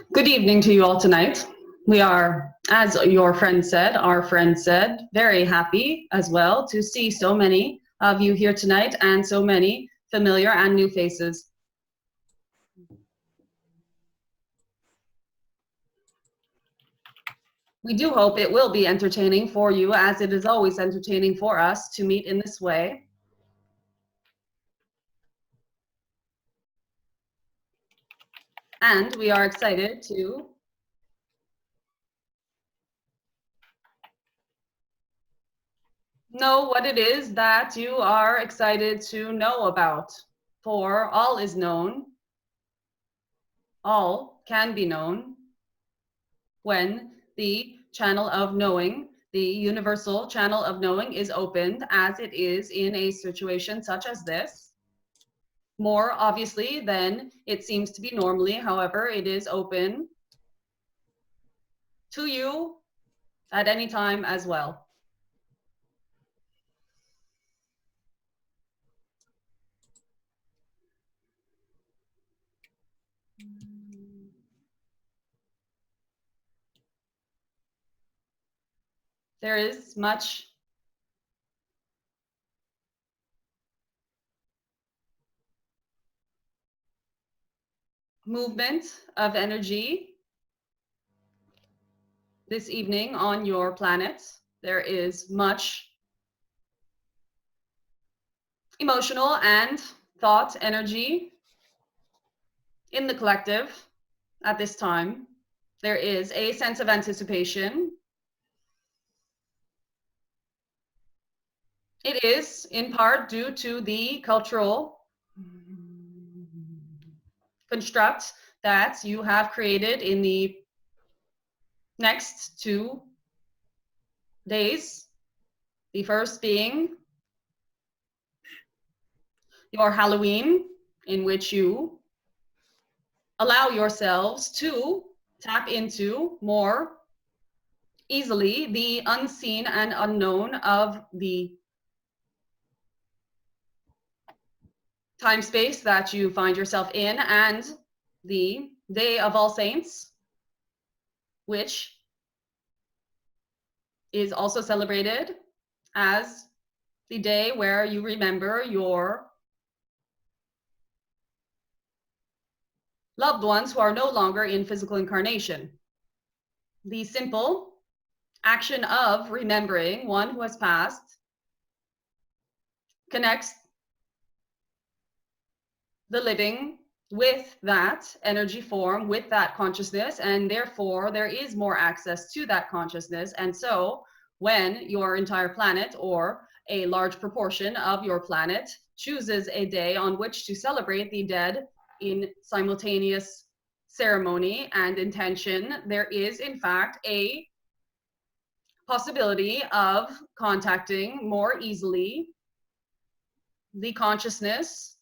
Good evening to you all tonight. We are, as your friend said, our friend said, very happy as well to see so many of you here tonight and so many familiar and new faces. We do hope it will be entertaining for you, as it is always entertaining for us to meet in this way. And we are excited to know what it is that you are excited to know about. For all is known, all can be known when the channel of knowing, the universal channel of knowing, is opened, as it is in a situation such as this. More obviously than it seems to be normally, however, it is open to you at any time as well. There is much movement of energy this evening on your planet. There is much emotional and thought energy in the collective at this time. There is a sense of anticipation. It is in part due to the cultural construct that you have created in the next 2 days. The first being your Halloween, in which you allow yourselves to tap into more easily the unseen and unknown of the time space that you find yourself in, and the Day of All Saints, which is also celebrated as the day where you remember your loved ones who are no longer in physical incarnation. The simple action of remembering one who has passed connects the living with that energy form, with that consciousness, and therefore there is more access to that consciousness. And so when your entire planet, or a large proportion of your planet, chooses a day on which to celebrate the dead in simultaneous ceremony and intention, there is in fact a possibility of contacting more easily the consciousness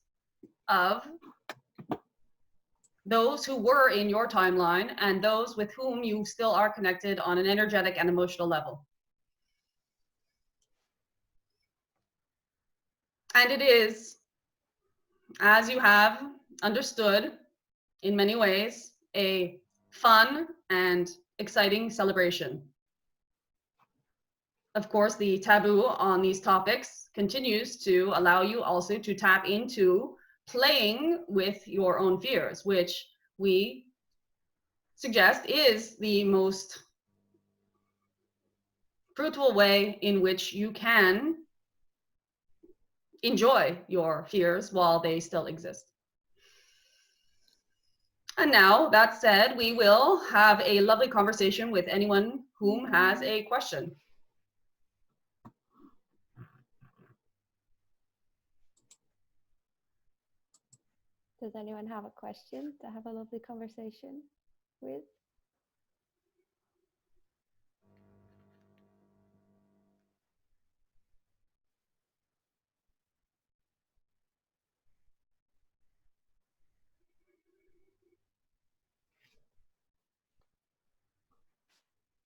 of those who were in your timeline and those with whom you still are connected on an energetic and emotional level. And it is, as you have understood in many ways, a fun and exciting celebration. Of course, the taboo on these topics continues to allow you also to tap into playing with your own fears, which we suggest is the most fruitful way in which you can enjoy your fears while they still exist. And now, that said, we will have a lovely conversation with anyone whom has a question. Does anyone have a question to have a lovely conversation with?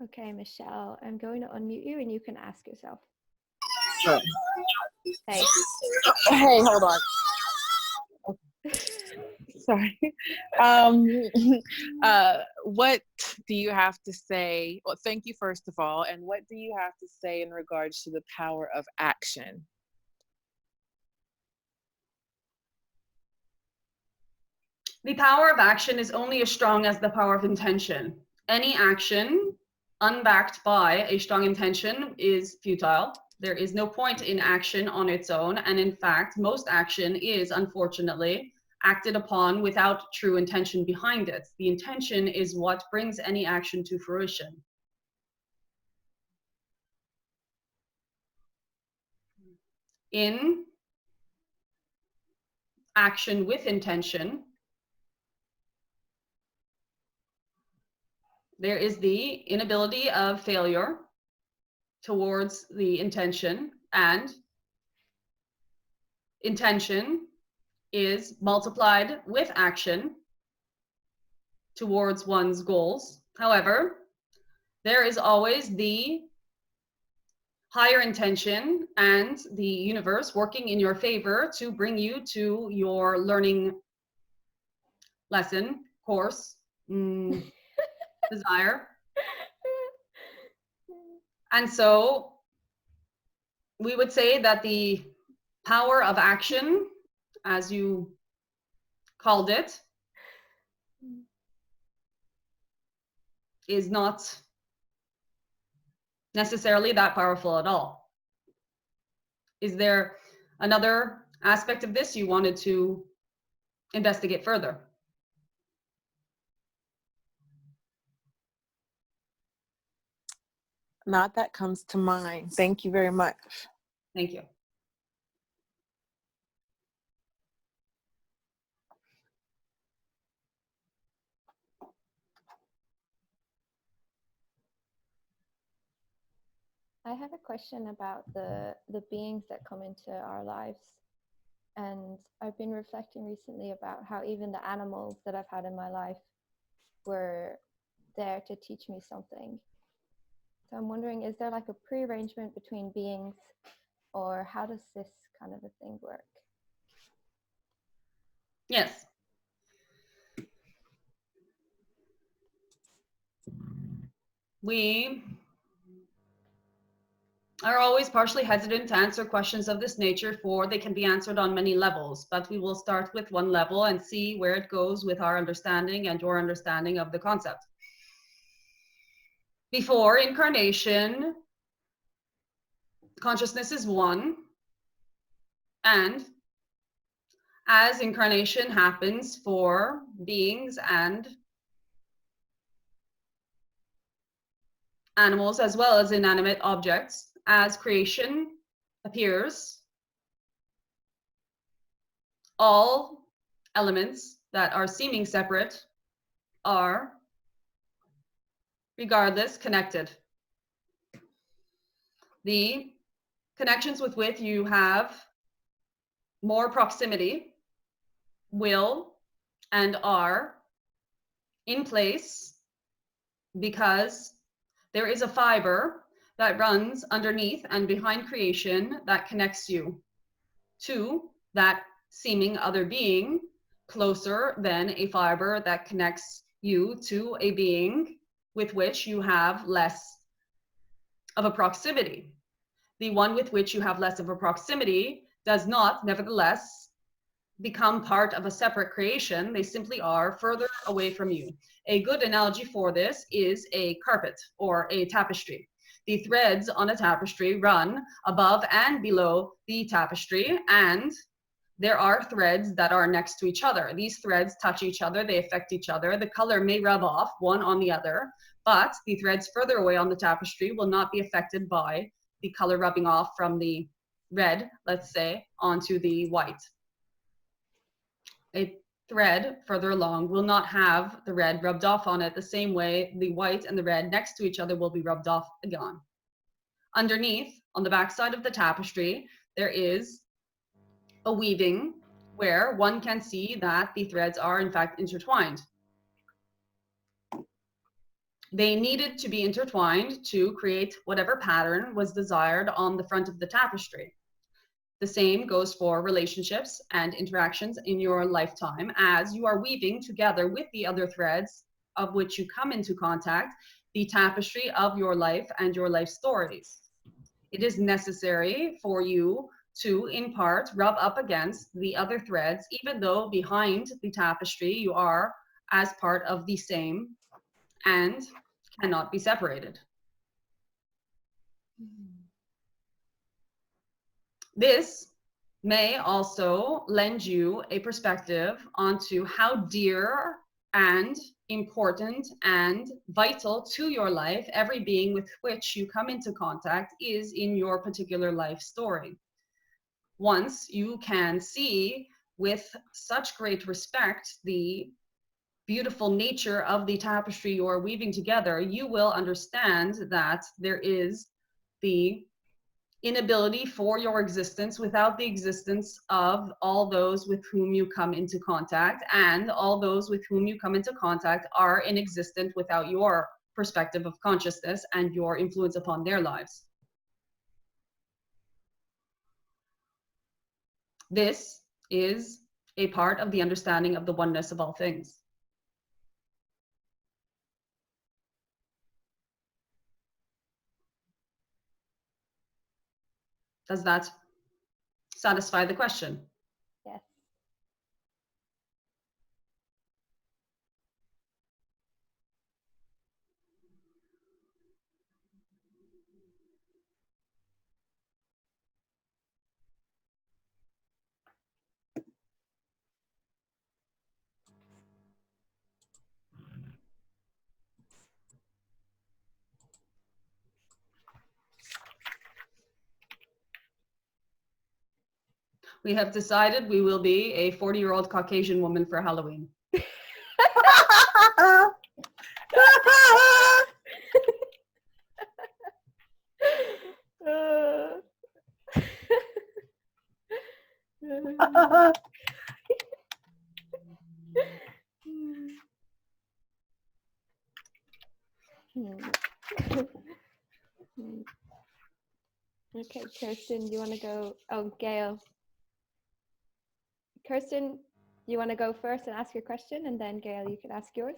Okay, Michelle, I'm going to unmute you and you can ask yourself. Sure. Hey. Hey, hold on. Sorry. What do you have to say? Well, thank you, first of all. And what do you have to say in regards to the power of action? The power of action is only as strong as the power of intention. Any action unbacked by a strong intention is futile. There is no point in action on its own. And in fact, most action is, unfortunately, acted upon without true intention behind it. The intention is what brings any action to fruition. In action with intention, there is the inability of failure towards the intention, and intention is multiplied with action towards one's goals. However, there is always the higher intention and the universe working in your favor to bring you to your learning lesson, course, desire. And so we would say that the power of action, as you called it, is not necessarily that powerful at all. Is there another aspect of this you wanted to investigate further? Not that comes to mind. Thank you very much. Thank you. I have a question about the beings that come into our lives. And I've been reflecting recently about how even the animals that I've had in my life were there to teach me something. So I'm wondering, is there like a pre-arrangement between beings, or how does this kind of a thing work? Yes. We are always partially hesitant to answer questions of this nature, for they can be answered on many levels, but we will start with one level and see where it goes with our understanding and your understanding of the concept. Before incarnation, consciousness is one, and as incarnation happens for beings and animals as well as inanimate objects, as creation appears, all elements that are seeming separate are regardless connected. The connections with which you have more proximity will and are in place because there is a fiber that runs underneath and behind creation that connects you to that seeming other being, closer than a fiber that connects you to a being with which you have less of a proximity. The one with which you have less of a proximity does not, nevertheless, become part of a separate creation. They simply are further away from you. A good analogy for this is a carpet or a tapestry. The threads on a tapestry run above and below the tapestry, and there are threads that are next to each other. These threads touch each other, they affect each other. The color may rub off one on the other, but the threads further away on the tapestry will not be affected by the color rubbing off from the red, let's say, onto the white. A thread further along will not have the red rubbed off on it the same way the white and the red next to each other will be rubbed off again. Underneath, on the back side of the tapestry, there is a weaving where one can see that the threads are in fact intertwined. They needed to be intertwined to create whatever pattern was desired on the front of the tapestry. The same goes for relationships and interactions in your lifetime, as you are weaving together with the other threads of which you come into contact the tapestry of your life and your life stories. It is necessary for you to, in part, rub up against the other threads, even though behind the tapestry you are as part of the same and cannot be separated. This may also lend you a perspective onto how dear and important and vital to your life every being with which you come into contact is in your particular life story. Once you can see with such great respect the beautiful nature of the tapestry you are weaving together, you will understand that there is the inability for your existence without the existence of all those with whom you come into contact, and all those with whom you come into contact are inexistent without your perspective of consciousness and your influence upon their lives. This is a part of the understanding of the oneness of all things. Does that satisfy the question? Yes. We have decided we will be a 40-year-old Caucasian woman for Halloween. Okay, Kirsten, do you want to go? Oh, Gail. Kirsten, you want to go first and ask your question, and then Gail, you can ask yours?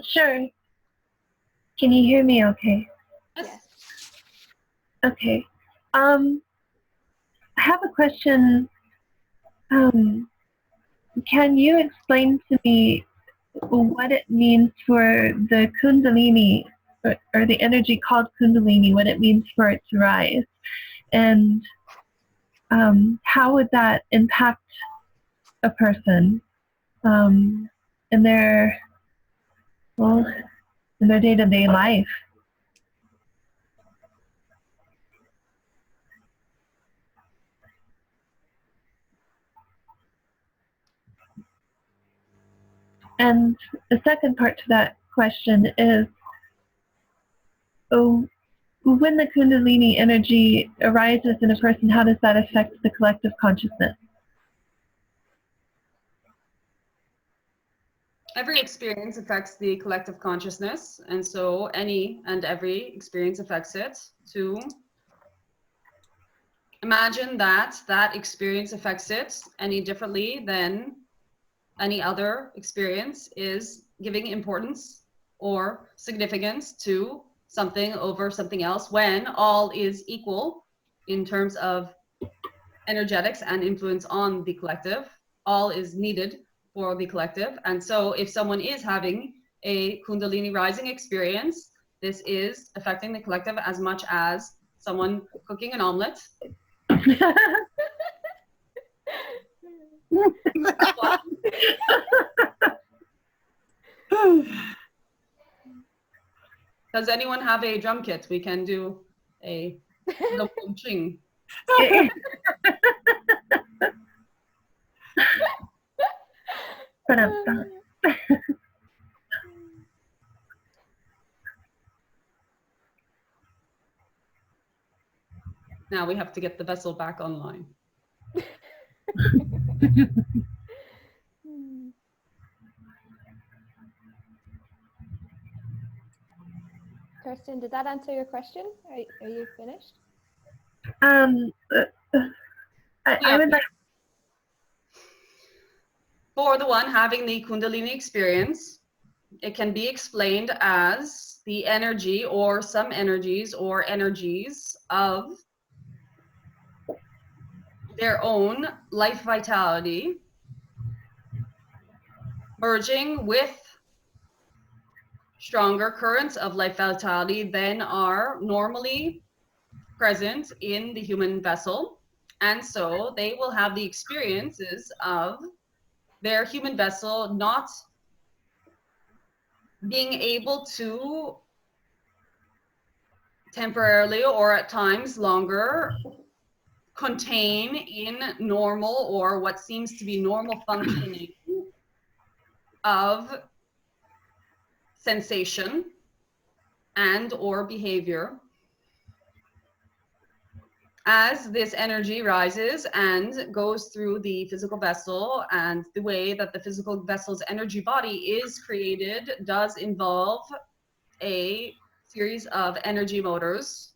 Sure. Can you hear me okay? Yes. Okay. I have a question. Can you explain to me what it means for the Kundalini, or the energy called Kundalini, what it means for it to rise? And how would that impact a person in their, well, in their day-to-day life? And the second part to that question is, when the Kundalini energy arises in a person, how does that affect the collective consciousness? Every experience affects the collective consciousness, and so any and every experience affects it. To imagine that that experience affects it any differently than any other experience is giving importance or significance to something over something else, when all is equal in terms of energetics and influence on the collective. All is needed for the collective. And so if someone is having a Kundalini rising experience, this is affecting the collective as much as someone cooking an omelet. Does anyone have a drum kit? We can do a ching. Now we have to get the vessel back online. Kirsten, did that answer your question? Are you finished? Um, I would like. For the one having the Kundalini experience, it can be explained as the energy or some energies or energies of their own life vitality merging with stronger currents of life vitality than are normally present in the human vessel. And so they will have the experiences of their human vessel not being able to temporarily or at times longer contain in normal or what seems to be normal functioning of sensation and or behavior. As this energy rises and goes through the physical vessel, and the way that the physical vessel's energy body is created does involve a series of energy motors.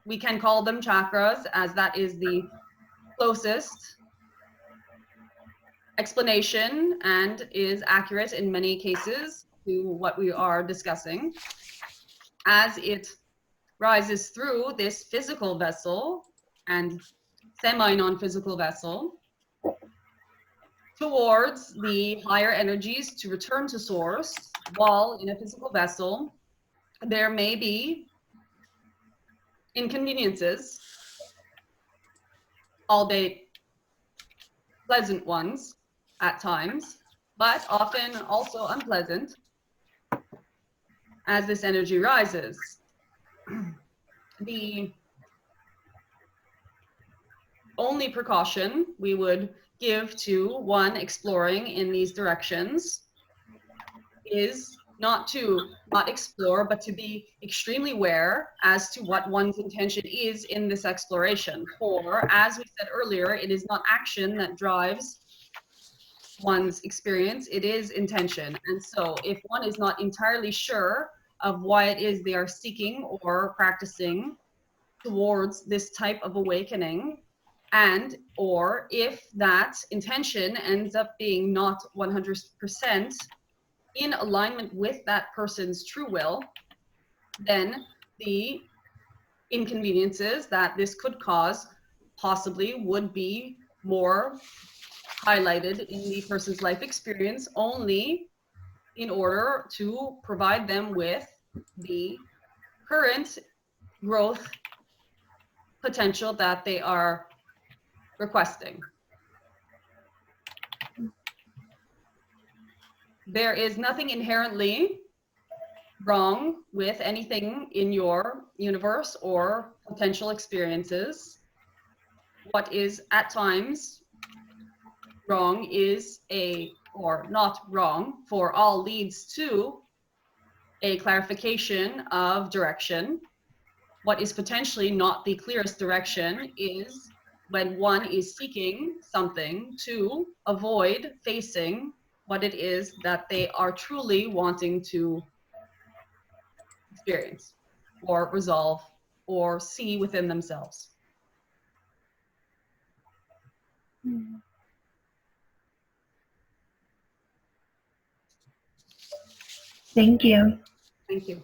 We can call them chakras, as that is the closest explanation and is accurate in many cases to what we are discussing. As it rises through this physical vessel and semi-non-physical vessel towards the higher energies to return to source, while in a physical vessel, there may be inconveniences, albeit pleasant ones at times, but often also unpleasant as this energy rises. The only precaution we would give to one exploring in these directions is not explore, but to be extremely aware as to what one's intention is in this exploration. For, as we said earlier, it is not action that drives one's experience, it is intention. And so if one is not entirely sure of why it is they are seeking or practicing towards this type of awakening, and or if that intention ends up being not 100% in alignment with that person's true will, then the inconveniences that this could cause possibly would be more highlighted in the person's life experience, only in order to provide them with the current growth potential that they are requesting. There is nothing inherently wrong with anything in your universe or potential experiences. What is at times wrong is or not wrong, for all leads to a clarification of direction. What is potentially not the clearest direction is when one is seeking something to avoid facing what it is that they are truly wanting to experience or resolve or see within themselves. Thank you. Thank you.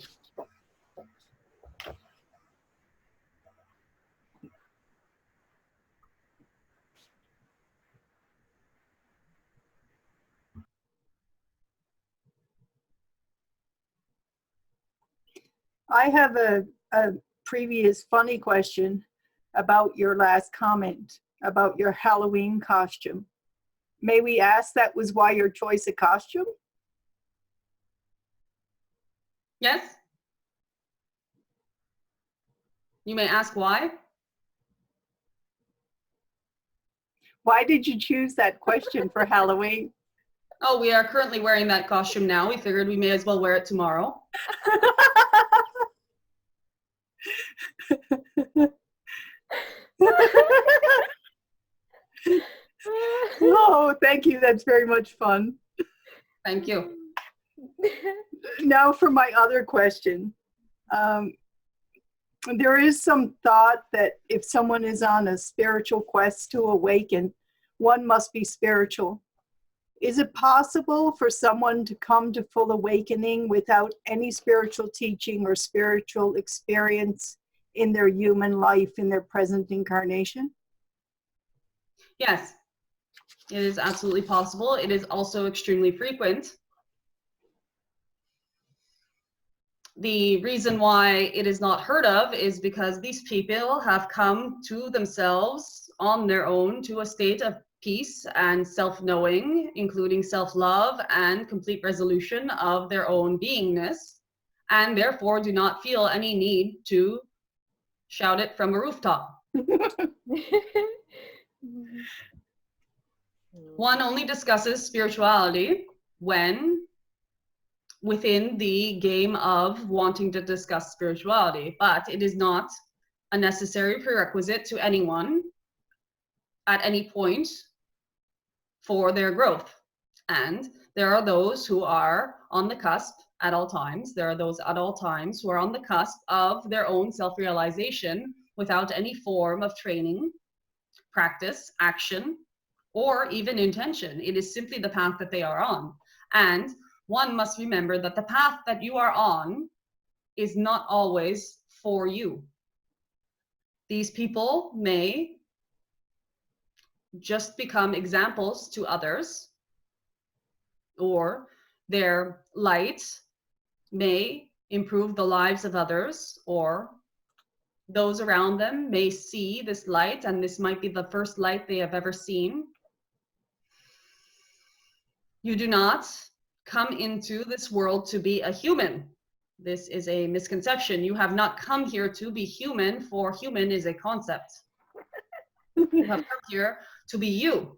I have a previous funny question about your last comment about your Halloween costume. May we ask, that was why your choice of costume? Yes? You may ask why. Why did you choose that question for Halloween? Oh, we are currently wearing that costume now. We figured we may as well wear it tomorrow. Oh, thank you. That's very much fun. Thank you. Now for my other question. There is some thought that if someone is on a spiritual quest to awaken, one must be spiritual. Is it possible for someone to come to full awakening without any spiritual teaching or spiritual experience in their human life, in their present incarnation? Yes, it is absolutely possible. It is also extremely frequent. The reason why it is not heard of is because these people have come to themselves on their own to a state of peace and self-knowing, including self-love and complete resolution of their own beingness, and therefore do not feel any need to shout it from a rooftop. One only discusses spirituality when within the game of wanting to discuss spirituality, but it is not a necessary prerequisite to anyone at any point for their growth. And there are those who are on the cusp at all times. There are those at all times who are on the cusp of their own self-realization without any form of training, practice, action, or even intention. It is simply the path that they are on. And one must remember that the path that you are on is not always for you. These people may just become examples to others, or their light may improve the lives of others, or those around them may see this light, and this might be the first light they have ever seen. You do not come into this world to be a human. This is a misconception. You have not come here to be human, for human is a concept. You have come here to be you.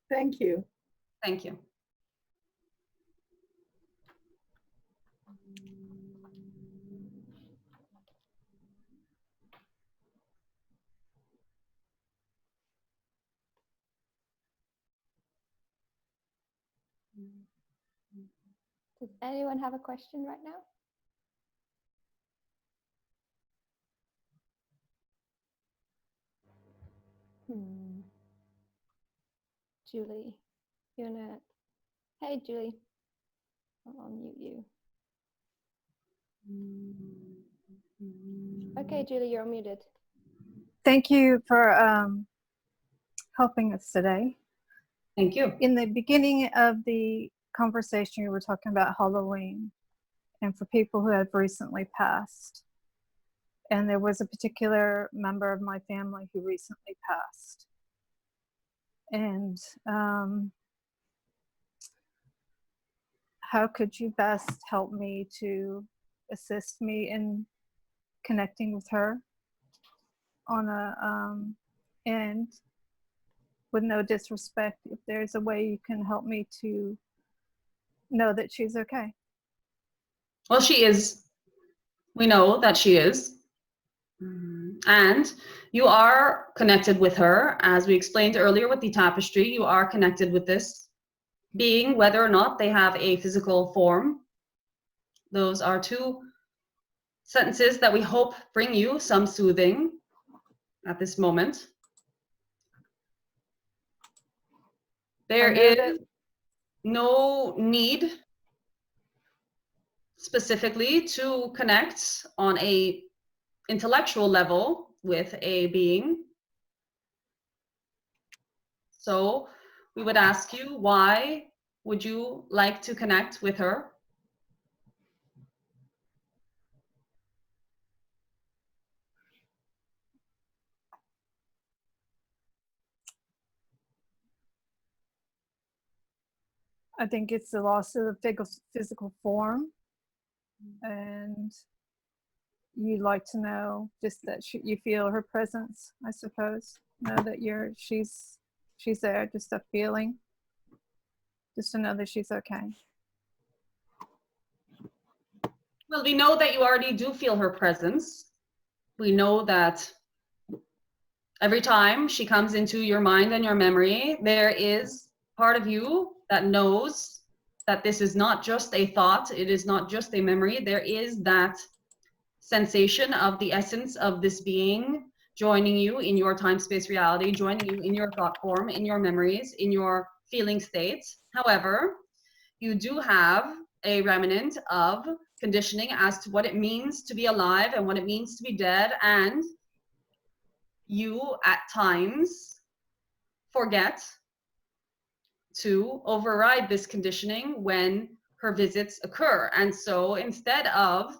Thank you. Thank you. Does anyone have a question right now? Julie, you wanna? Hey, Julie. I'll unmute you. Okay, Julie, you're unmuted. Thank you for helping us today. Thank you. In the beginning of the conversation, you were talking about Halloween and for people who have recently passed. And there was a particular member of my family who recently passed. And how could you best help me to assist me in connecting with her on a and with no disrespect, if there's a way you can help me to know that she's okay? Well, she is. We know that she is. And you are connected with her. As we explained earlier with the tapestry, you are connected with this being, whether or not they have a physical form. Those are two sentences that we hope bring you some soothing at this moment. There is no need specifically to connect on a intellectual level with a being. So we would ask you, why would you like to connect with her? I think it's the loss of the physical form, and you'd like to know just that you feel her presence, I suppose. Know that she's there, just a feeling, just to know that she's okay. Well, we know that you already do feel her presence. We know that every time she comes into your mind and your memory, there is part of you that knows that this is not just a thought, it is not just a memory. There is that sensation of the essence of this being joining you in your time-space reality, joining you in your thought form, in your memories, in your feeling states. However, you do have a remnant of conditioning as to what it means to be alive and what it means to be dead, and you at times forget to override this conditioning when her visits occur. And so instead of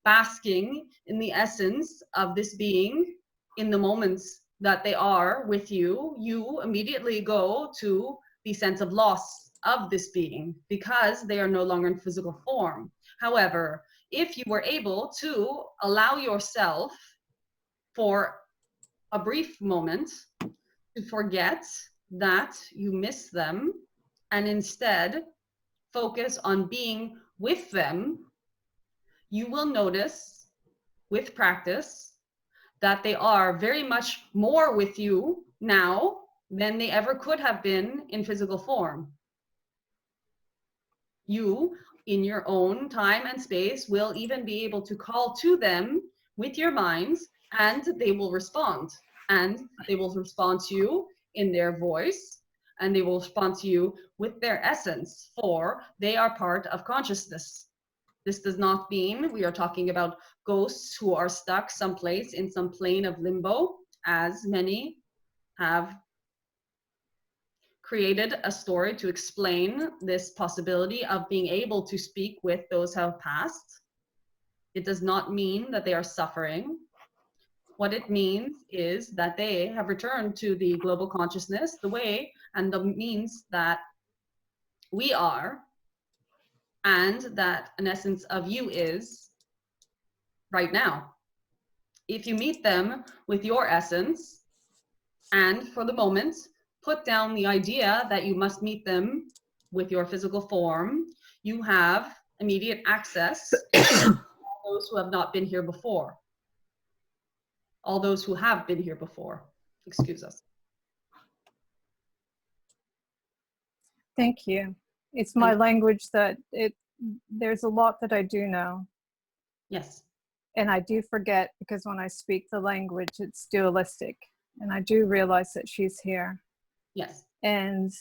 basking in the essence of this being in the moments that they are with you, you immediately go to the sense of loss of this being because they are no longer in physical form. However, if you were able to allow yourself for a brief moment to forget that you miss them and instead focus on being with them, you will notice with practice that they are very much more with you now than they ever could have been in physical form. You, in your own time and space, will even be able to call to them with your minds, and they will respond. And they will respond to you in their voice, and they will respond to you with their essence, for they are part of consciousness. This does not mean we are talking about ghosts who are stuck someplace in some plane of limbo, as many have created a story to explain this possibility of being able to speak with those who have passed. It does not mean that they are suffering. What it means is that they have returned to the global consciousness, the way and the means that we are, and that an essence of you is right now. If you meet them with your essence, and for the moment, put down the idea that you must meet them with your physical form, you have immediate access to all those who have not been here before. All those who have been here before. Excuse us. Thank you. It's my language that there's a lot that I do know. Yes. And I do forget because when I speak the language, it's dualistic. And I do realize that she's here. Yes. And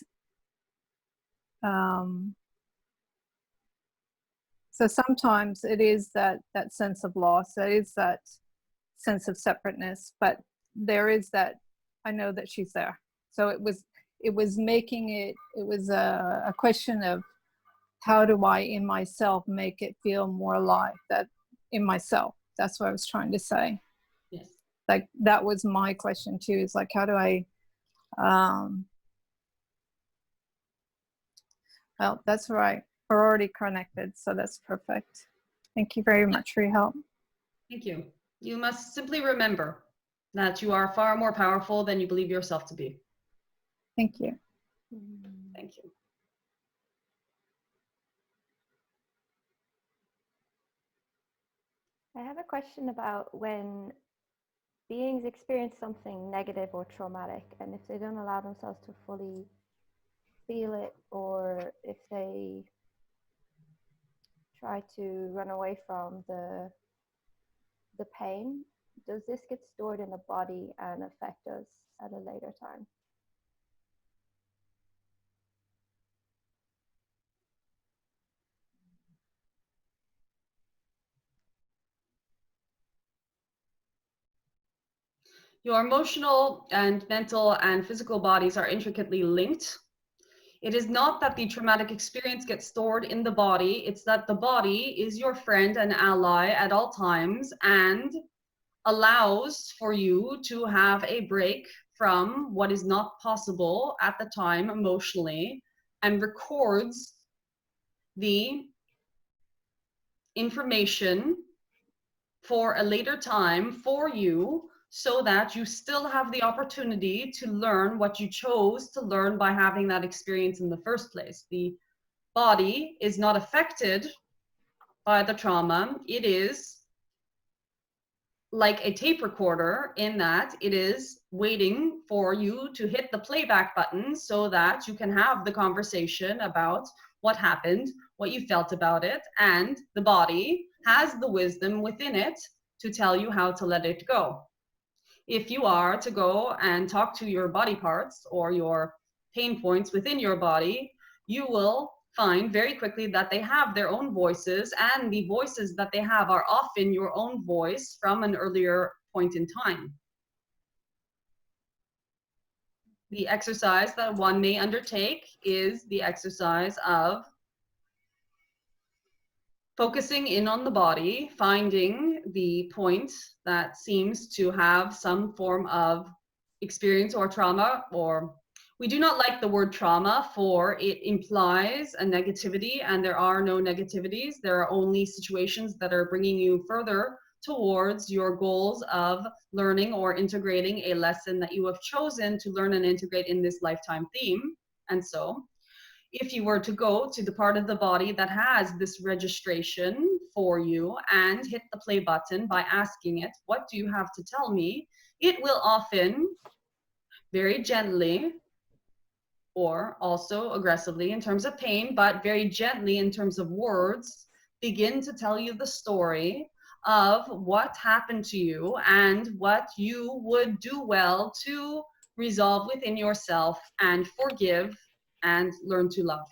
so sometimes it is that sense of loss, it is that sense of separateness, but there is that, I know that she's there. So it was making it was a question of how do I in myself make it feel more alive, that in myself. That's what I was trying to say. Yes. Like that was my question too, is like, how do I well, that's right. We're already connected, so that's perfect. Thank you very much for your help. Thank you. You must simply remember that you are far more powerful than you believe yourself to be. Thank you. Thank you. I have a question about when beings experience something negative or traumatic, and if they don't allow themselves to fully feel it, or if they try to run away from the pain, does this get stored in the body and affect us at a later time? Your emotional and mental and physical bodies are intricately linked. It is not that the traumatic experience gets stored in the body, it's that the body is your friend and ally at all times and allows for you to have a break from what is not possible at the time emotionally and records the information for a later time for you so that you still have the opportunity to learn what you chose to learn by having that experience in the first place. The body is not affected by the trauma. It is like a tape recorder in that it is waiting for you to hit the playback button so that you can have the conversation about what happened, what you felt about it, and the body has the wisdom within it to tell you how to let it go. If you are to go and talk to your body parts or your pain points within your body, you will find very quickly that they have their own voices, and the voices that they have are often your own voice from an earlier point in time. The exercise that one may undertake is the exercise of focusing in on the body, finding the point that seems to have some form of experience or trauma, or we do not like the word trauma, for it implies a negativity, and there are no negativities. There are only situations that are bringing you further towards your goals of learning or integrating a lesson that you have chosen to learn and integrate in this lifetime theme. And so if you were to go to the part of the body that has this registration for you and hit the play button by asking it, what do you have to tell me? It will often very gently, or also aggressively in terms of pain, but very gently in terms of words, begin to tell you the story of what happened to you and what you would do well to resolve within yourself and forgive and learn to love.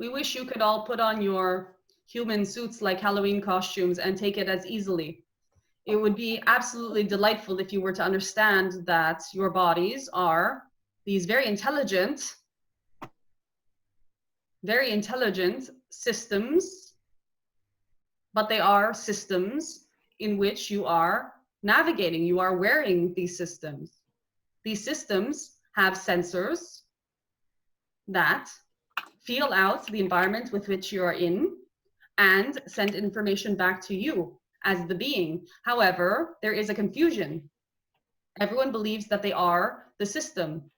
We wish you could all put on your human suits like Halloween costumes and take it as easily. It would be absolutely delightful if you were to understand that your bodies are these very intelligent systems, but they are systems in which you are navigating. You are wearing these systems. These systems have sensors that feel out the environment with which you are in and send information back to you as the being. However, there is a confusion. Everyone believes that they are the system.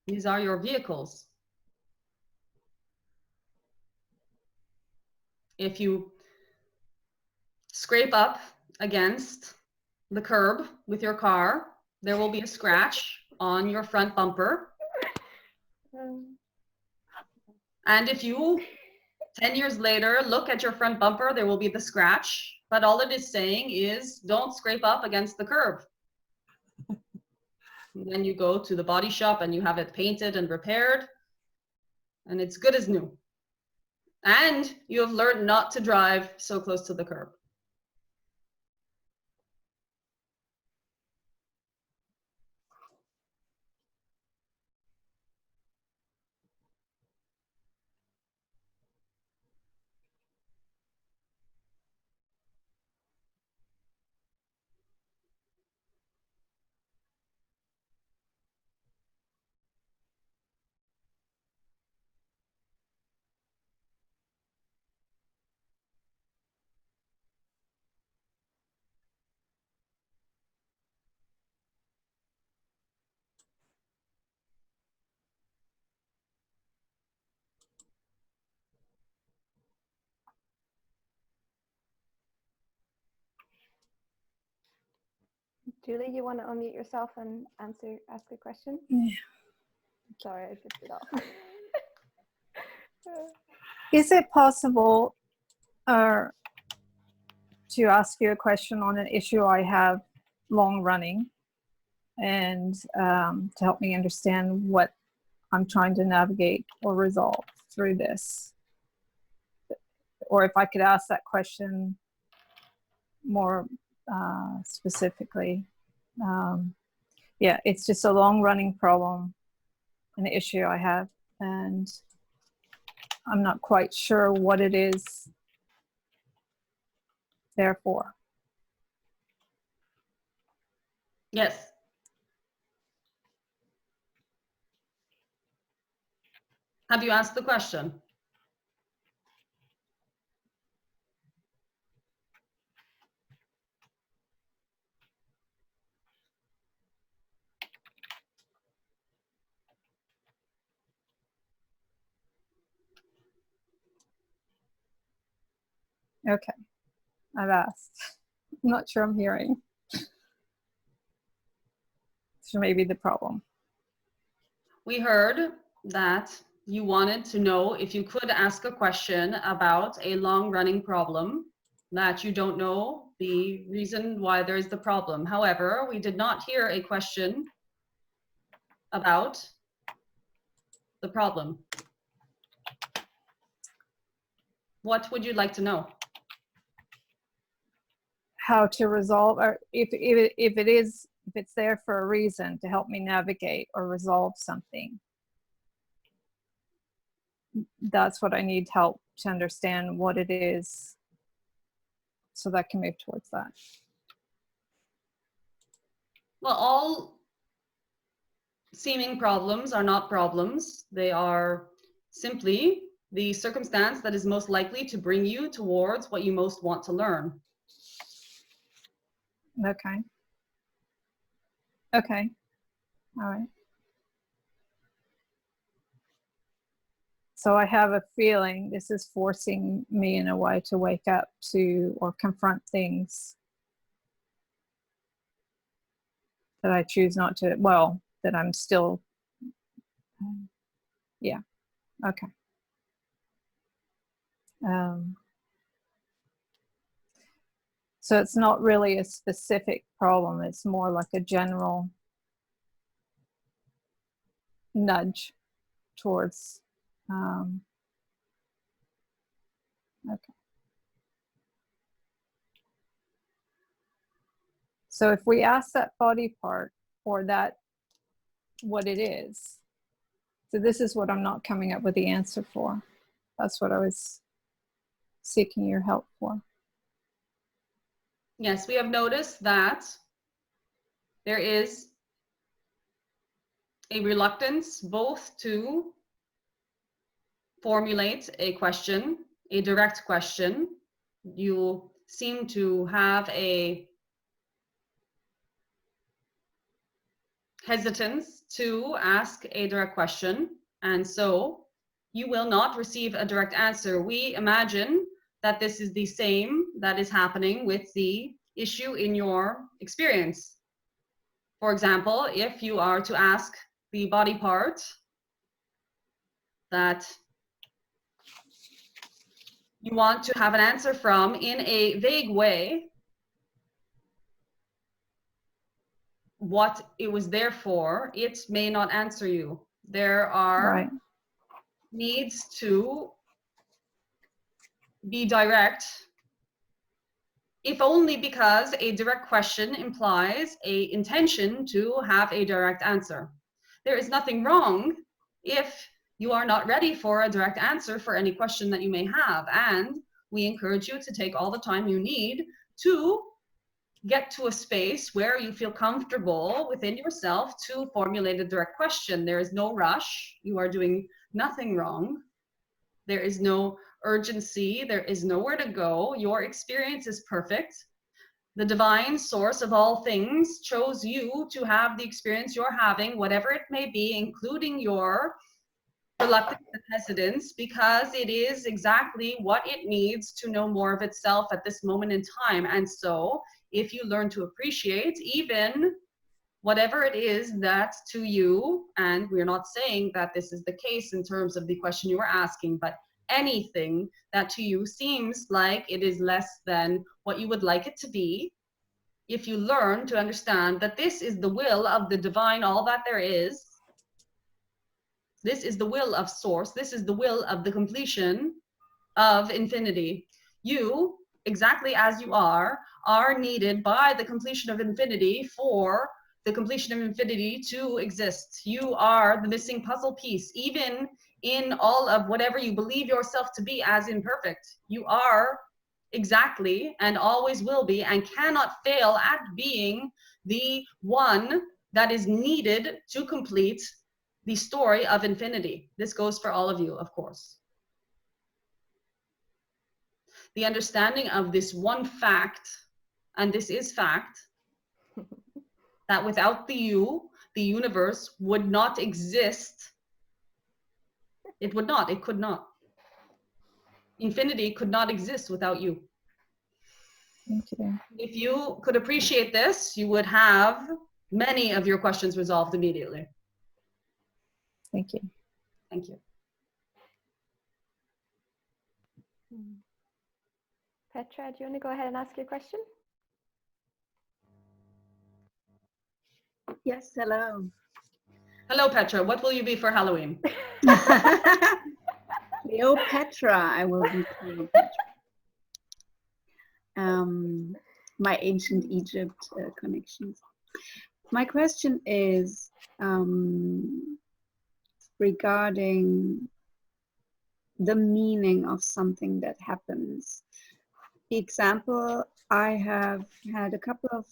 These are your vehicles. If you scrape up against the curb with your car, there will be a scratch on your front bumper. And if you, 10 years later, look at your front bumper, there will be the scratch. But all it is saying is, don't scrape up against the curb. And then you go to the body shop and you have it painted and repaired, and it's good as new. And you have learned not to drive so close to the curb. Julie, you want to unmute yourself and ask a question? Yeah. Sorry, I just it off. Is it possible to ask you a question on an issue I have long running, and to help me understand what I'm trying to navigate or resolve through this? Or if I could ask that question more specifically. Yeah, it's just a long running problem, an issue I have and I'm not quite sure what it is there for. Yes. Have you asked the question? Okay, I've asked. I'm not sure I'm hearing. So maybe the problem. We heard that you wanted to know if you could ask a question about a long-running problem that you don't know the reason why there's the problem. However, we did not hear a question about the problem. What would you like to know? How to resolve, or if it's there for a reason to help me navigate or resolve something. That's what I need help to understand what it is, so that I can move towards that. Well, all seeming problems are not problems. They are simply the circumstance that is most likely to bring you towards what you most want to learn. Okay. Okay. All right. So I have a feeling this is forcing me in a way to wake up to or confront things that I choose not to, well, that I'm still, yeah, okay. So it's not really a specific problem, it's more like a general nudge towards, okay. So if we ask that body part, or that, what it is, so this is what I'm not coming up with the answer for. That's what I was seeking your help for. Yes, we have noticed that there is a reluctance both to formulate a question, a direct question. You seem to have a hesitance to ask a direct question, and so you will not receive a direct answer. We imagine that this is the same that is happening with the issue in your experience. For example, if you are to ask the body part that you want to have an answer from in a vague way, what it was there for, it may not answer you. There are needs to be direct, if only because a direct question implies an intention to have a direct answer. There is nothing wrong if you are not ready for a direct answer for any question that you may have, and we encourage you to take all the time you need to get to a space where you feel comfortable within yourself to formulate a direct question. There is no rush. You are doing nothing wrong. There is no urgency. There is nowhere to go. Your experience is perfect. The divine source of all things chose you to have the experience you're having, whatever it may be, including your reluctance and hesitance, because it is exactly what it needs to know more of itself at this moment in time. And so if you learn to appreciate even whatever it is that to you, and we're not saying that this is the case in terms of the question you were asking, but anything that to you seems like it is less than what you would like it to be, if you learn to understand that this is the will of the divine, all that there is, this is the will of source, this is the will of the completion of infinity. You, exactly as you are needed by the completion of infinity for the completion of infinity to exist. You are the missing puzzle piece. Even in all of whatever you believe yourself to be as imperfect. You are exactly and always will be and cannot fail at being the one that is needed to complete the story of infinity. This goes for all of you, of course. The understanding of this one fact, and this is fact, that without the you, the universe would not exist. It would not, it could not. Infinity could not exist without you. Thank you. If you could appreciate this, you would have many of your questions resolved immediately. Thank you. Thank you. Petra, do you want to go ahead and ask your question? Yes, hello. Hello, Petra. What will you be for Halloween? Cleopatra, I will be Cleopatra. My ancient Egypt connections. My question is regarding the meaning of something that happens. Example, I have had a couple of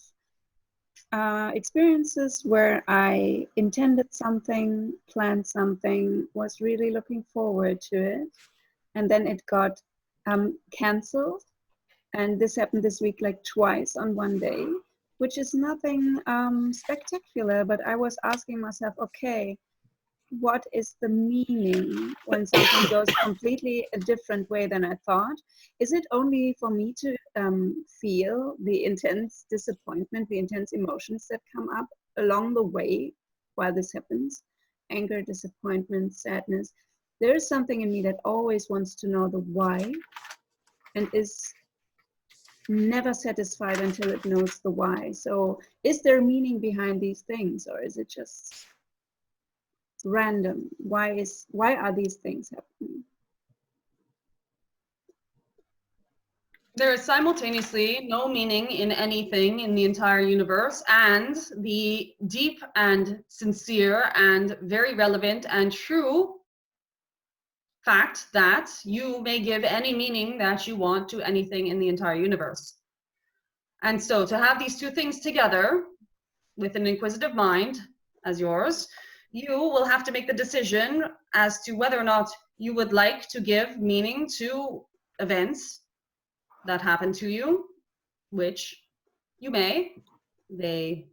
experiences where I intended something, planned something, was really looking forward to it, and then it got cancelled. And this happened this week like twice on one day, which is nothing spectacular, but I was asking myself, okay, what is the meaning when something goes completely a different way than I thought? Is it only for me to feel the intense disappointment, the intense emotions that come up along the way while this happens? Anger, disappointment, sadness. There is something in me that always wants to know the why and is never satisfied until it knows the why. So is there meaning behind these things, or is it just random? Why are these things happening? There is simultaneously no meaning in anything in the entire universe, and the deep and sincere and very relevant and true fact that you may give any meaning that you want to anything in the entire universe. And so to have these two things together with an inquisitive mind as yours, you will have to make the decision as to whether or not you would like to give meaning to events that happen to you, which you may. They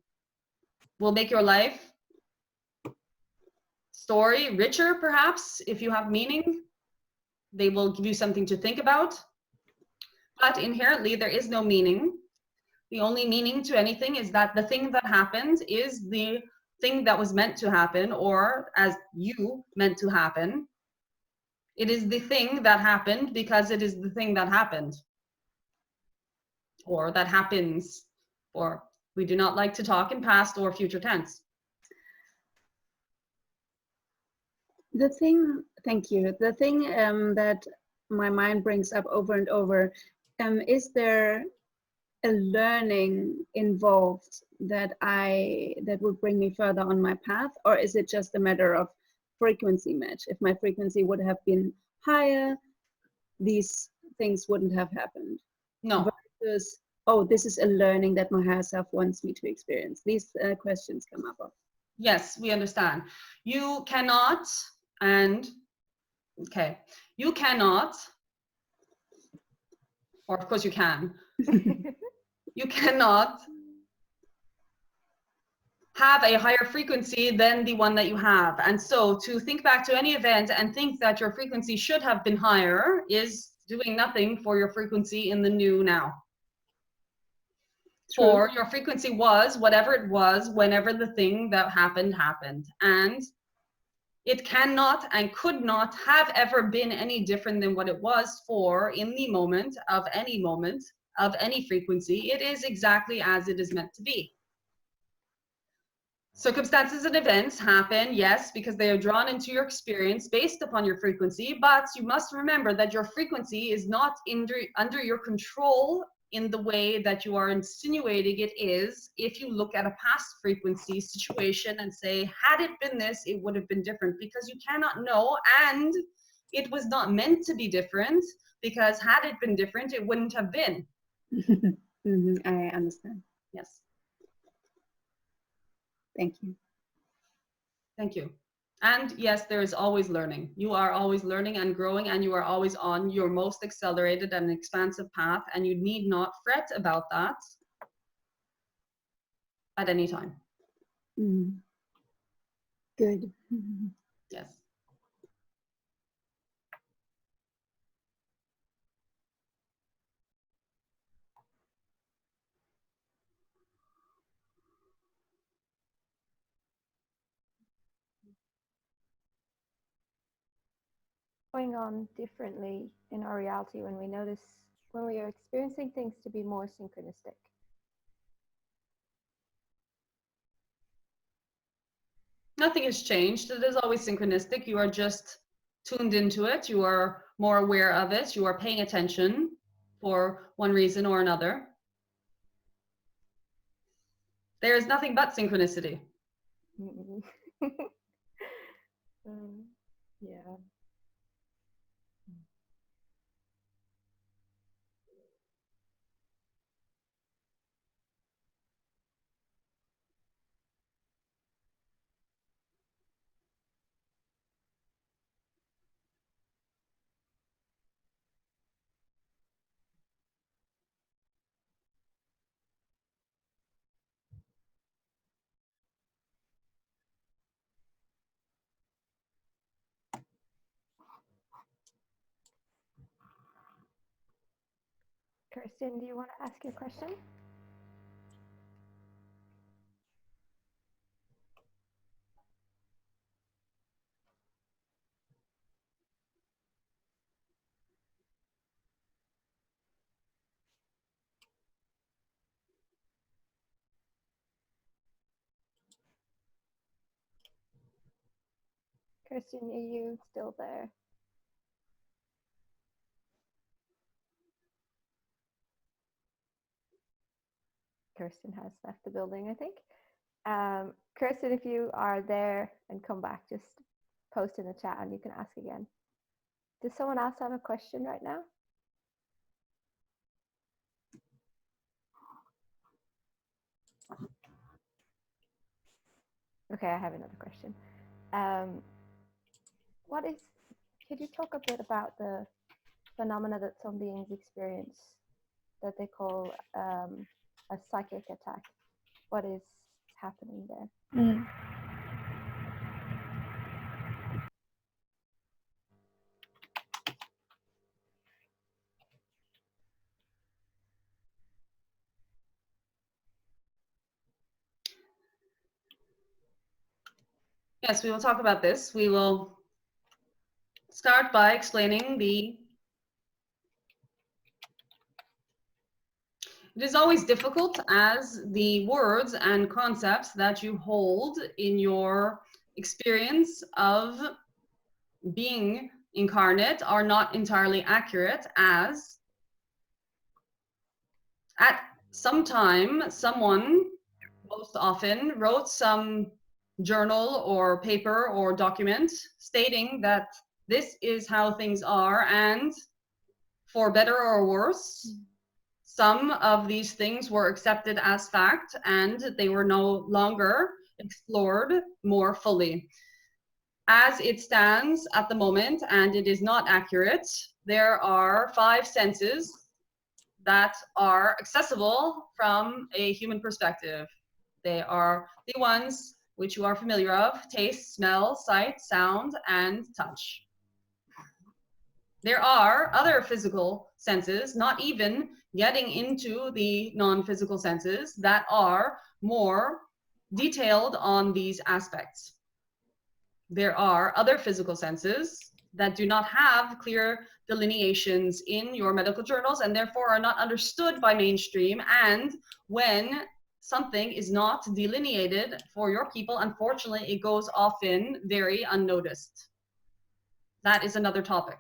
will make your life story richer, perhaps, if you have meaning. They will give you something to think about. But inherently, there is no meaning. The only meaning to anything is that the thing that happened is the thing that was meant to happen, or as you meant to happen. It is the thing that happened because it is the thing that happened, or that happens, or we do not like to talk in past or future tense. The thing, thank you. The thing that my mind brings up over and over, is there a learning involved that would bring me further on my path, or is it just a matter of frequency match? If my frequency would have been higher, these things wouldn't have happened. No. Versus, oh, this is a learning that my higher self wants me to experience. These questions come up of. Yes, we understand. You cannot, you cannot, or of course you can, you cannot have a higher frequency than the one that you have. And so to think back to any event and think that your frequency should have been higher is doing nothing for your frequency in the new now. True. Or your frequency was whatever it was whenever the thing that happened. And it cannot and could not have ever been any different than what it was for in the moment of any frequency. It is exactly as it is meant to be. Circumstances and events happen, yes, because they are drawn into your experience based upon your frequency, but you must remember that your frequency is not under your control in the way that you are insinuating it is if you look at a past frequency situation and say, had it been this, it would have been different, because you cannot know, and it was not meant to be different, because had it been different, it wouldn't have been. I understand. Yes. Thank you. Thank you. And yes, there is always learning. You are always learning and growing, and you are always on your most accelerated and expansive path, and you need not fret about that at any time. Good. Yes. Going on differently in our reality when we notice, when we are experiencing things to be more synchronistic. Nothing has changed. It is always synchronistic. You are just tuned into it. You are more aware of it. You are paying attention for one reason or another. There is nothing but synchronicity. Yeah. Kirsten, do you want to ask your question? Kirsten, are you still there? Kirsten has left the building, I think. Kirsten, if you are there and come back, just post in the chat and you can ask again. Does someone else have a question right now? Okay, I have another question. Could you talk a bit about the phenomena that some beings experience that they call a psychic attack? What is happening there? Yes, we will talk about this. We will start by explaining it is always difficult as the words and concepts that you hold in your experience of being incarnate are not entirely accurate, as at some time someone, most often, wrote some journal or paper or document stating that this is how things are, and for better or worse, some of these things were accepted as fact and they were no longer explored more fully. As it stands at the moment, and it is not accurate, there are 5 senses that are accessible from a human perspective. They are the ones which you are familiar of: taste, smell, sight, sound, and touch. There are other physical senses, not even getting into the non-physical senses, that are more detailed on these aspects. There are other physical senses that do not have clear delineations in your medical journals and therefore are not understood by mainstream. And when something is not delineated for your people, unfortunately, it goes often very unnoticed. That is another topic.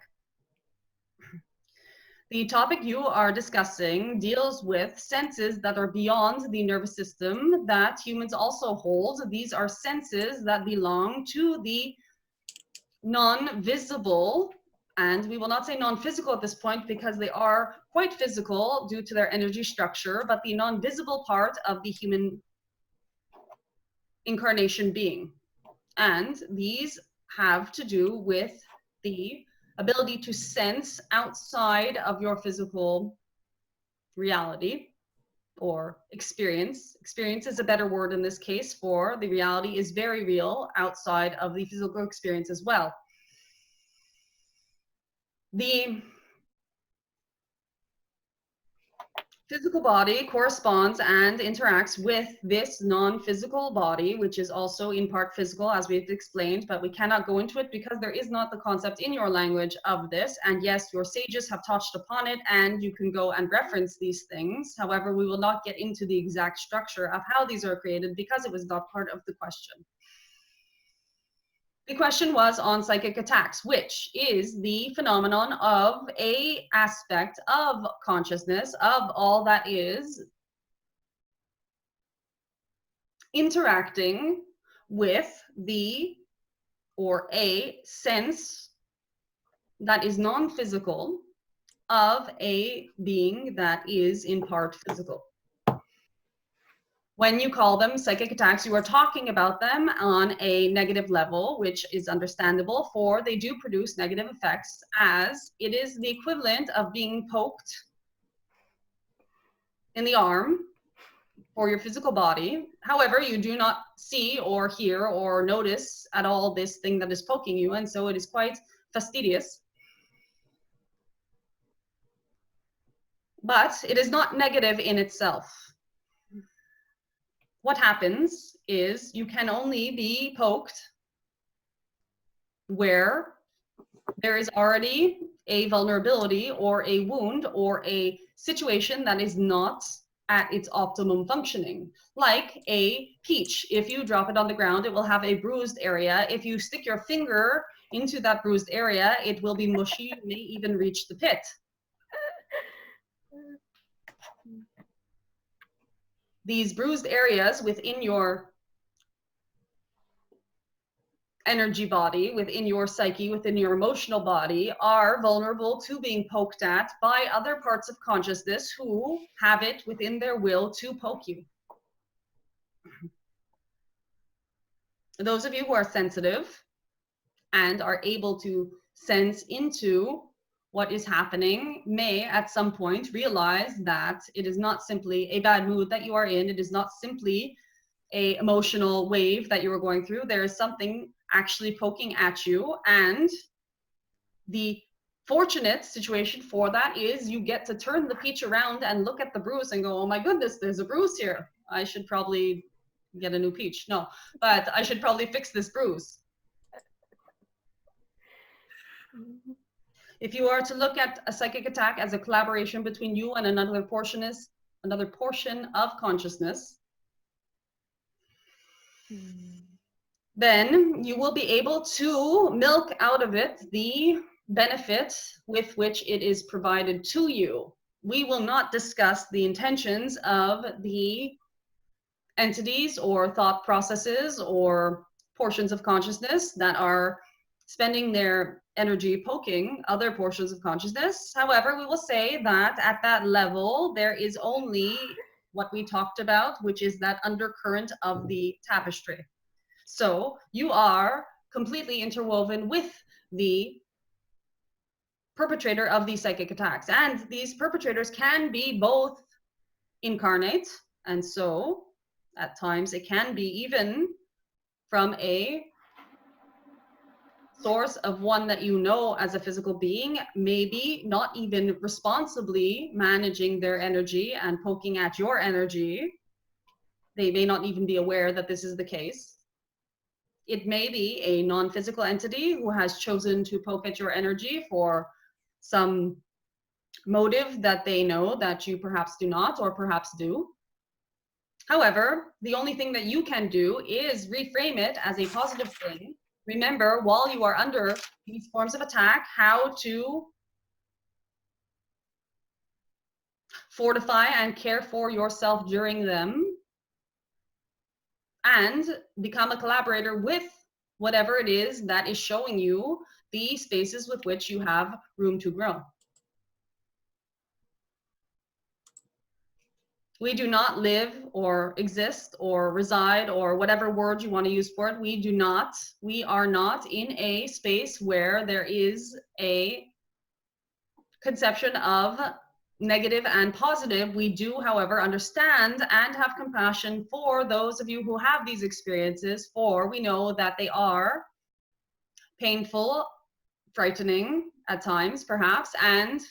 The topic you are discussing deals with senses that are beyond the nervous system that humans also hold. These are senses that belong to the non-visible, and we will not say non-physical at this point because they are quite physical due to their energy structure, but the non-visible part of the human incarnation being. And these have to do with the ability to sense outside of your physical reality or experience. Experience is a better word in this case, for the reality is very real outside of the physical experience as well. The physical body corresponds and interacts with this non-physical body, which is also in part physical, as we've explained, but we cannot go into it because there is not the concept in your language of this. And yes, your sages have touched upon it, and you can go and reference these things. However, we will not get into the exact structure of how these are created because it was not part of the question. The question was on psychic attacks, which is the phenomenon of a aspect of consciousness, of all that is interacting with the, or a sense that is non-physical of a being that is in part physical. When you call them psychic attacks, you are talking about them on a negative level, which is understandable, for they do produce negative effects, as it is the equivalent of being poked in the arm for your physical body. However, you do not see or hear or notice at all this thing that is poking you, and so it is quite fastidious. But it is not negative in itself. What happens is you can only be poked where there is already a vulnerability or a wound or a situation that is not at its optimum functioning. Like a peach, if you drop it on the ground, it will have a bruised area. If you stick your finger into that bruised area, it will be mushy, you may even reach the pit. These bruised areas within your energy body, within your psyche, within your emotional body, are vulnerable to being poked at by other parts of consciousness who have it within their will to poke you. Those of you who are sensitive and are able to sense into what is happening may at some point realize that it is not simply a bad mood that you are in. It is not simply an emotional wave that you are going through. There is something actually poking at you, and the fortunate situation for that is you get to turn the peach around and look at the bruise and go, oh my goodness, there's a bruise here. I should probably get a new peach. No, but I should probably fix this bruise. If you are to look at a psychic attack as a collaboration between you and another portion of consciousness, then you will be able to milk out of it the benefit with which it is provided to you. We will not discuss the intentions of the entities or thought processes or portions of consciousness that are spending their energy poking other portions of consciousness. However, we will say that at that level, there is only what we talked about, which is that undercurrent of the tapestry. So you are completely interwoven with the perpetrator of these psychic attacks. And these perpetrators can be both incarnate, and so at times it can be even from a source of one that you know as a physical being, maybe not even responsibly managing their energy and poking at your energy. They may not even be aware that this is the case. It may be a non-physical entity who has chosen to poke at your energy for some motive that they know that you perhaps do not, or perhaps do. However, the only thing that you can do is reframe it as a positive thing. Remember, while you are under these forms of attack, how to fortify and care for yourself during them, and become a collaborator with whatever it is that is showing you the spaces with which you have room to grow. We do not live or exist or reside, or whatever word you want to use for it. We are not in a space where there is a conception of negative and positive. We do, however, understand and have compassion for those of you who have these experiences, for we know that they are painful, frightening at times, perhaps, and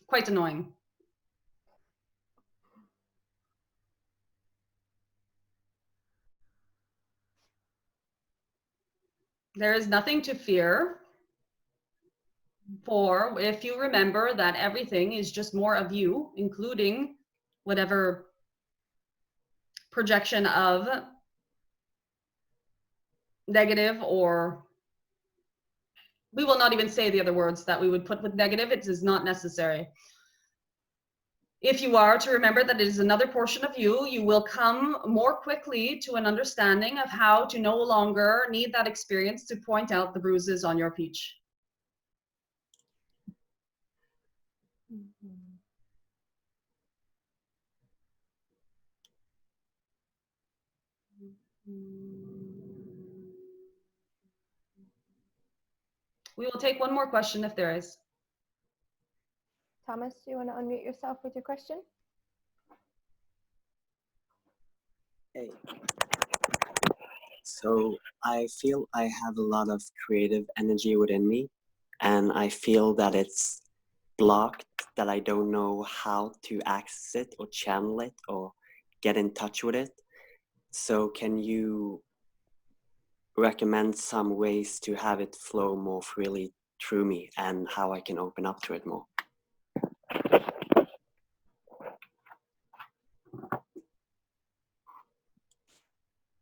quite annoying. There is nothing to fear, for if you remember that everything is just more of you, including whatever projection of negative, or we will not even say the other words that we would put with negative. It is not necessary. If you are to remember that it is another portion of you, you will come more quickly to an understanding of how to no longer need that experience to point out the bruises on your peach. We will take one more question if there is. Thomas, do you want to unmute yourself with your question? Hey. So I feel I have a lot of creative energy within me, and I feel that it's blocked, that I don't know how to access it or channel it or get in touch with it. So can you recommend some ways to have it flow more freely through me, and how I can open up to it more?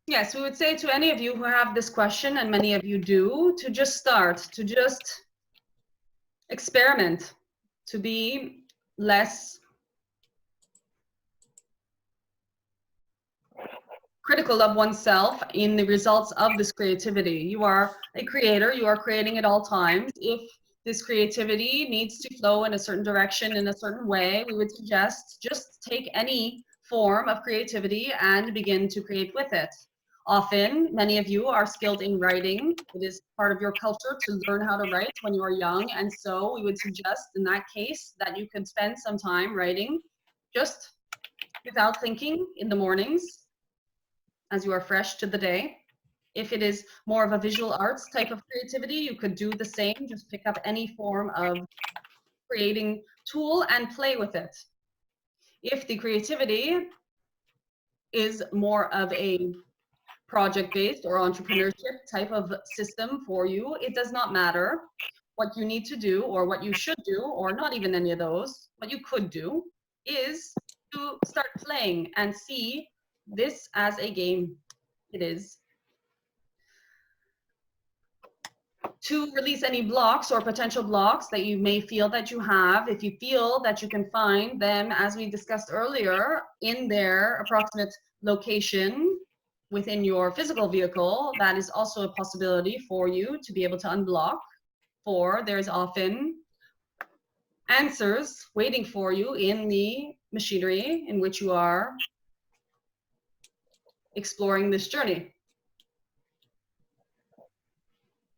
Yes, we would say to any of you who have this question, and many of you do, to just start, to just experiment, to be less critical of oneself in the results of this creativity. You are a creator, you are creating at all times. If this creativity needs to flow in a certain direction, in a certain way, we would suggest just take any form of creativity and begin to create with it. Often, many of you are skilled in writing. It is part of your culture to learn how to write when you are young. And so we would suggest in that case that you could spend some time writing just without thinking in the mornings as you are fresh to the day. If it is more of a visual arts type of creativity, you could do the same. Just pick up any form of creating tool and play with it. If the creativity is more of a project-based or entrepreneurship type of system for you, it does not matter. What you need to do, or what you should do, or not even any of those, what you could do is to start playing and see this as a game. It is. To release any blocks or potential blocks that you may feel that you have, if you feel that you can find them, as we discussed earlier, in their approximate location within your physical vehicle, that is also a possibility for you to be able to unblock. For there's often answers waiting for you in the machinery in which you are exploring this journey.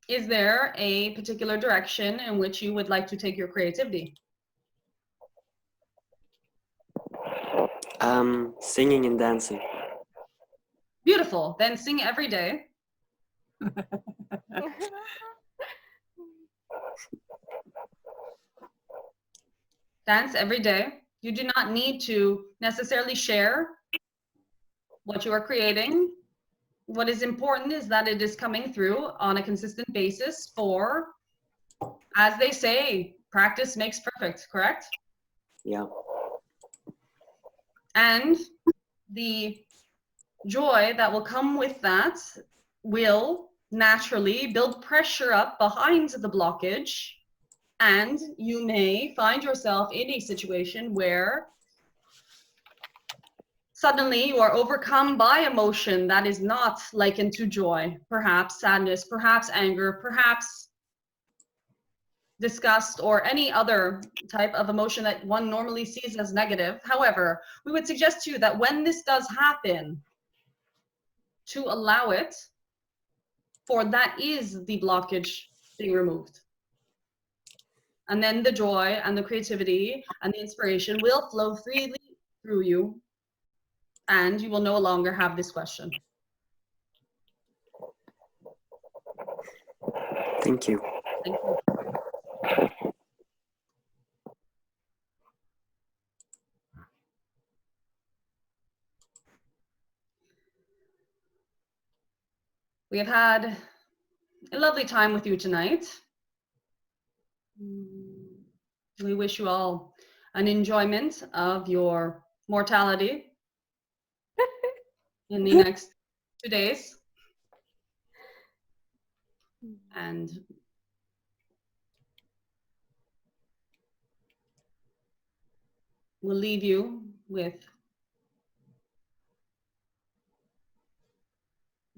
Is there a particular direction in which you would like to take your creativity? Singing and dancing. Beautiful. Then sing every day. Dance every day. You do not need to necessarily share what you are creating. What is important is that it is coming through on a consistent basis, for, as they say, practice makes perfect, correct? Yeah. And the joy that will come with that will naturally build pressure up behind the blockage And you may find yourself in a situation where suddenly you are overcome by emotion that is not likened to joy, perhaps sadness, perhaps anger, perhaps disgust, or any other type of emotion that one normally sees as negative. However, we would suggest to you that when this does happen, to allow it, for that is the blockage being removed. And then the joy and the creativity and the inspiration will flow freely through you, and you will no longer have this question. Thank you. Thank you. We have had a lovely time with you tonight. We wish you all an enjoyment of your mortality in the next 2 days. And we'll leave you with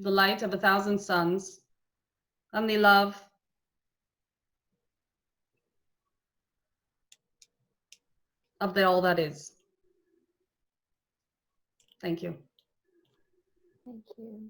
the light of 1,000 suns and the love of the all that is. Thank you. Thank you.